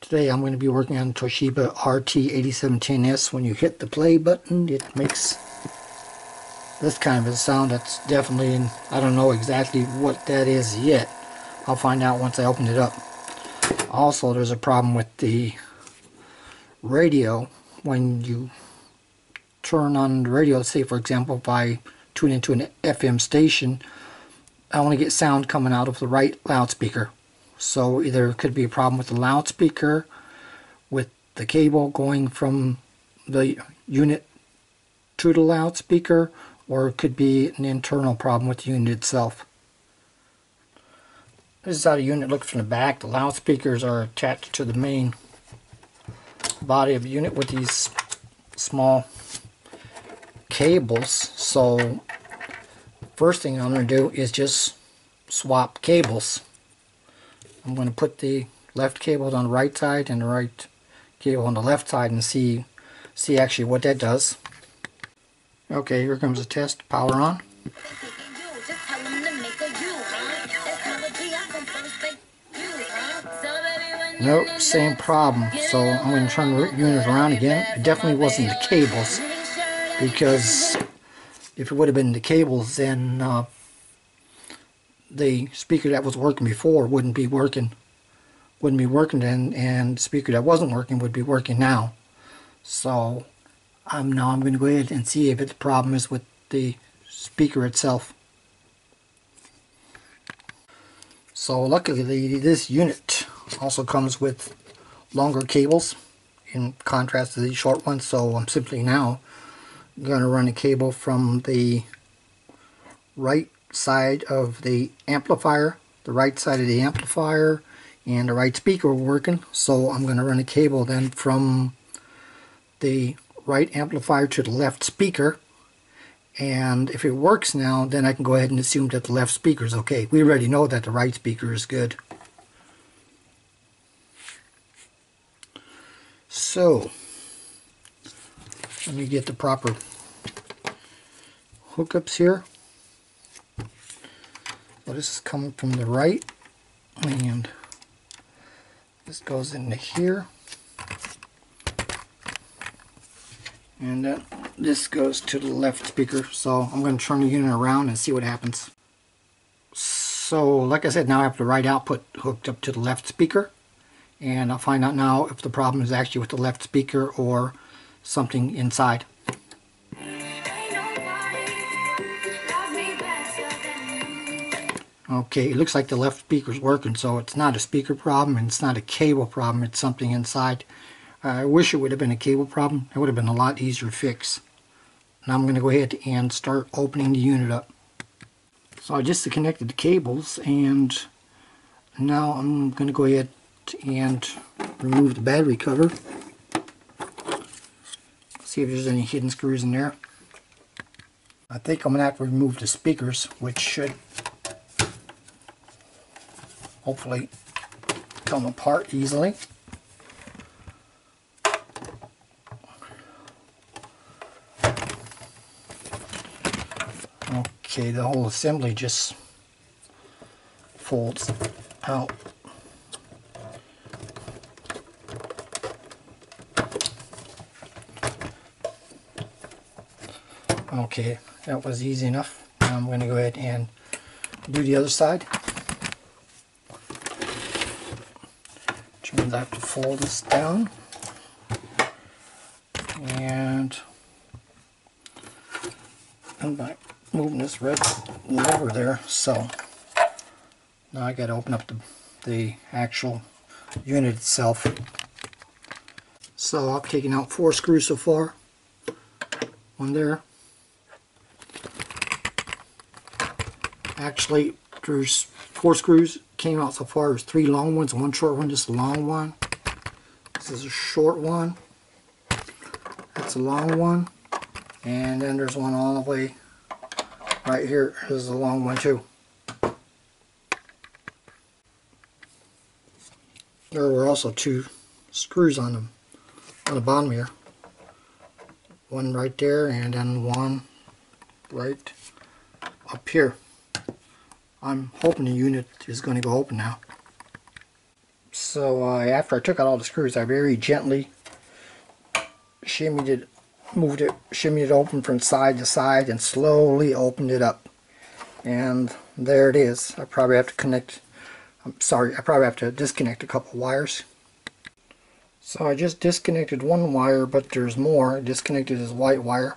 Today I'm going to be working on Toshiba RT-8710. When you hit the play button, it makes this kind of a sound. That's definitely, I don't know exactly what that is yet. I'll find out once I open it up. Also, there's a problem with the radio. When you turn on the radio, say for example if I tune into an FM station, I only get sound coming out of the right loudspeaker. So either it could be a problem with the loudspeaker, with the cable going from the unit to the loudspeaker, or it could be an internal problem with the unit itself. This is how the unit looks from the back. The loudspeakers are attached to the main body of the unit with these small cables. So first thing I'm going to do is just swap cables. I'm going to put the left cable on the right side and the right cable on the left side and see actually what that does. Okay, here comes the test. Power on. Nope, same problem. So I'm going to turn the unit around again. It definitely wasn't the cables, because if it would have been the cables, then the speaker that was working before wouldn't be working then, and the speaker that wasn't working would be working now. So now I'm going to go ahead and see if the problem is with the speaker itself. So luckily this unit also comes with longer cables in contrast to these short ones, so I'm simply now going to run a cable from the right side of the amplifier, and the right speaker were working. So I'm going to run a cable then from the right amplifier to the left speaker, and if it works now, then I can go ahead and assume that the left speaker is okay. We already know that the right speaker is good. So let me get the proper hookups here. So this is coming from the right, and this goes into here, and then this goes to the left speaker. So I'm going to turn the unit around and see what happens. So like I said, now I have the right output hooked up to the left speaker, and I'll find out now if the problem is actually with the left speaker or something inside. Okay, it looks like the left speaker is working, so it's not a speaker problem and it's not a cable problem, it's something inside. I wish it would have been a cable problem. It would have been a lot easier to fix. Now I'm going to go ahead and start opening the unit up. So I just connected the cables, and now I'm going to go ahead and remove the battery cover. See if there's any hidden screws in there. I think I'm going to have to remove the speakers, which should hopefully come apart easily. Okay, the whole assembly just folds out. Okay, that was easy enough. Now I'm going to go ahead and do the other side. Which means I have to fold this down. And I'm by moving this red lever there. So now I got to open up the actual unit itself. So I've taken out 4 screws so far. One there. Actually, there's 4 screws came out so far. There's 3 long ones and 1 short one. Just a long one. This is a short one. That's a long one. And then there's one all the way right here. There's a long one too. There were also 2 screws on the bottom here. One right there, and then one right up here. I'm hoping the unit is going to go open now. So after I took out all the screws, I very gently shimmied it, shimmied it open from side to side and slowly opened it up. And there it is. I probably have to disconnect a couple wires. So I just disconnected one wire, but there's more. I disconnected this white wire.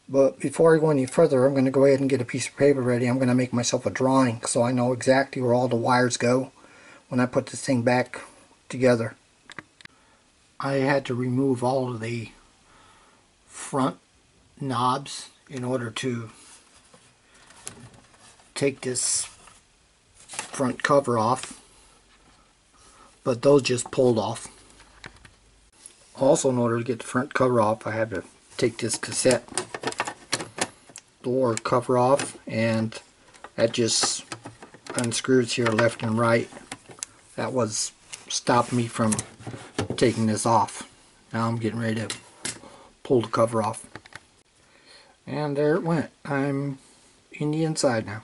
But before I go any further, I'm going to go ahead and get a piece of paper ready. I'm going to make myself a drawing so I know exactly where all the wires go when I put this thing back together. I had to remove all of the front knobs in order to take this front cover off, but those just pulled off. Also, in order to get the front cover off, I had to take this cassette door cover off, and that just unscrews here left and right. That was stopped me from taking this off. Now I'm getting ready to pull the cover off, and there it went. I'm in the inside now.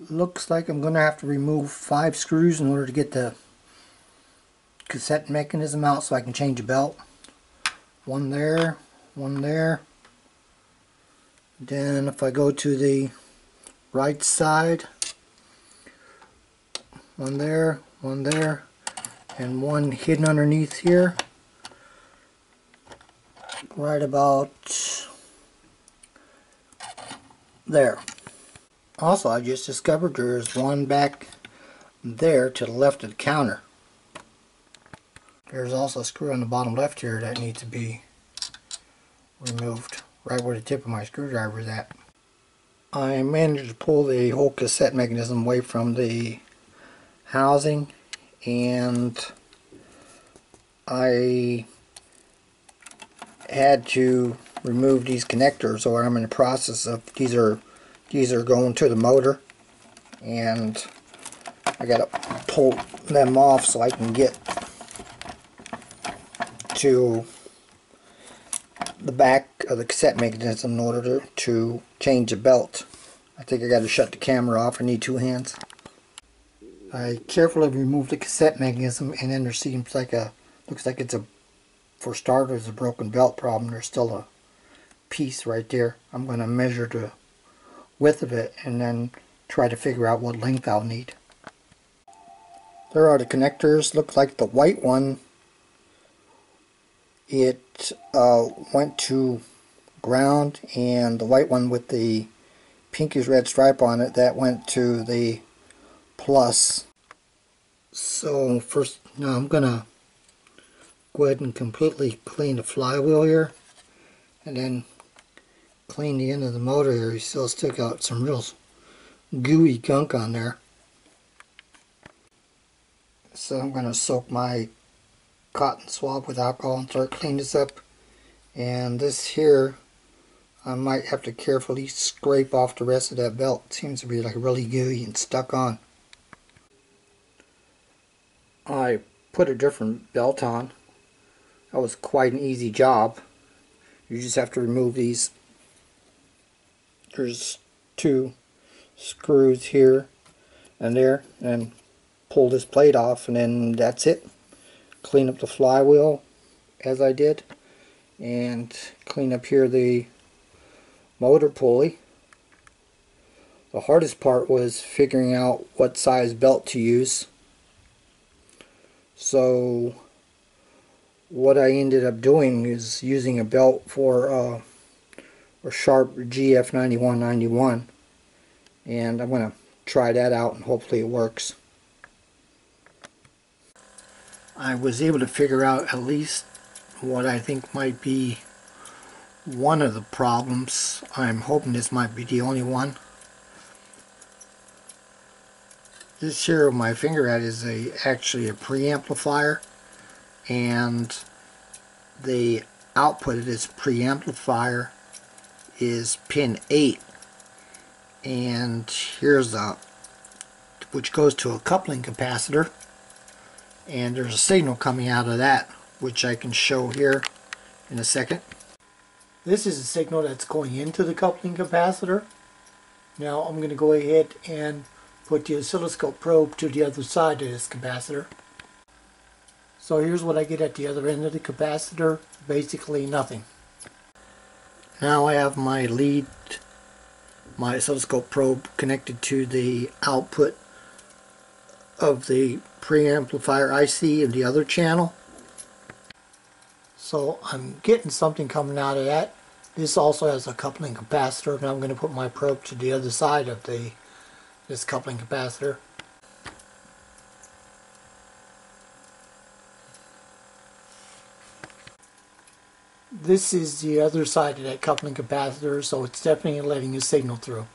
Looks like I'm going to have to remove 5 screws in order to get the cassette mechanism out so I can change the belt. One there, one there. Then if I go to the right side, one there, and one hidden underneath here, right about there. Also, I just discovered there's one back there to the left of the counter. There's also a screw on the bottom left here that needs to be removed, right where the tip of my screwdriver is at. I managed to pull the whole cassette mechanism away from the housing, and I had to remove these connectors, or I'm in the process of, these are going to the motor, and I gotta pull them off so I can get to the back of the cassette mechanism in order to change the belt. I think I got to shut the camera off. I need 2 hands. I carefully removed the cassette mechanism, and then there seems like looks like it's for starters, a broken belt problem. There's still a piece right there. I'm going to measure the width of it and then try to figure out what length I'll need. There are the connectors. Looks like the white one, it went to ground, and the white one with the pinkish red stripe on it, that went to the plus. So first, now I'm gonna go ahead and completely clean the flywheel here, and then clean the end of the motor here. You still got some real gooey gunk on there. So I'm gonna soak my cotton swab with alcohol and start cleaning this up. And this here, I might have to carefully scrape off the rest of that belt. It seems to be like really gooey and stuck on. I put a different belt on. That was quite an easy job. You just have to remove these. There's 2 screws here and there, and pull this plate off, and then that's it. Clean up the flywheel as I did, and clean up here the motor pulley. The hardest part was figuring out what size belt to use. So what I ended up doing is using a belt for a Sharp GF9191, and I'm going to try that out and hopefully it works. I was able to figure out at least what I think might be one of the problems. I'm hoping this might be the only one. This here with my finger at is actually a preamplifier, and the output of this preamplifier is pin 8, and here's which goes to a coupling capacitor, and there's a signal coming out of that which I can show here in a second. This is a signal that's going into the coupling capacitor. Now I'm going to go ahead and put the oscilloscope probe to the other side of this capacitor. So here's what I get at the other end of the capacitor. Basically nothing. Now I have my lead, my oscilloscope probe connected to the output of the preamplifier IC of the other channel. So I'm getting something coming out of that. This also has a coupling capacitor, and I'm going to put my probe to the other side of this coupling capacitor. This is the other side of that coupling capacitor, so it's definitely letting a signal through.